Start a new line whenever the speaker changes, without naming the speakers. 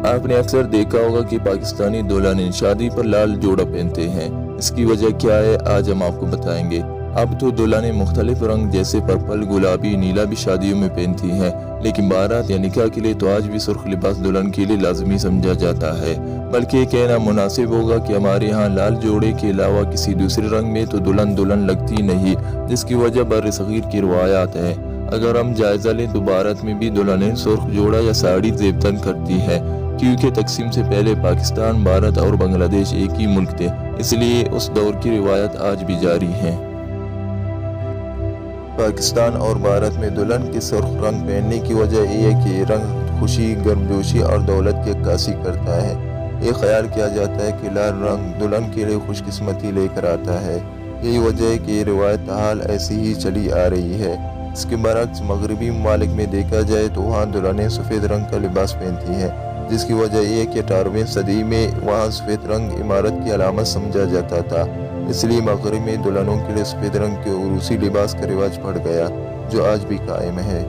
آپ نے اکثر دیکھا ہوگا کہ پاکستانی دلہنیں شادی پر لال جوڑا پہنتے ہیں۔ اس کی وجہ کیا ہے آج ہم آپ کو بتائیں گے۔ اب تو دلہنیں مختلف رنگ جیسے پرپل، گلابی، نیلا بھی شادیوں میں پہنتی ہیں، لیکن بارات یا نکاح کے لیے تو آج بھی سرخ لباس دلہن کے لیے لازمی سمجھا جاتا ہے۔ بلکہ یہ کہنا مناسب ہوگا کہ ہمارے ہاں لال جوڑے کے علاوہ کسی دوسرے رنگ میں تو دلہن لگتی نہیں، جس کی وجہ بر صغیر کی روایات ہے۔ اگر ہم جائزہ لیں تو بھارت میں بھی دلہنیں سرخ جوڑا یا ساڑی زیب تن کرتی ہیں، کیونکہ تقسیم سے پہلے پاکستان، بھارت اور بنگلہ دیش ایک ہی ملک تھے، اس لیے اس دور کی روایت آج بھی جاری ہیں۔ پاکستان اور بھارت میں دلہن کے سرخ رنگ پہننے کی وجہ یہ ہے کہ یہ رنگ خوشی، گرمجوشی اور دولت کی عکاسی کرتا ہے۔ یہ خیال کیا جاتا ہے کہ لال رنگ دلہن کے لیے خوش قسمتی لے کر آتا ہے۔ یہی وجہ ہے کہ یہ روایت تاحال ایسی ہی چلی آ رہی ہے۔ اس کے برعکس مغربی ممالک میں دیکھا جائے تو وہاں دلہنیں سفید رنگ کا لباس پہنتی ہیں، جس کی وجہ یہ ہے کہ 18ویں صدی میں وہاں سفید رنگ عمارت کی علامت سمجھا جاتا تھا، اس لیے مغرب میں دلہنوں کے لیے سفید رنگ کے عروسی لباس کا رواج پڑ گیا، جو آج بھی قائم ہے۔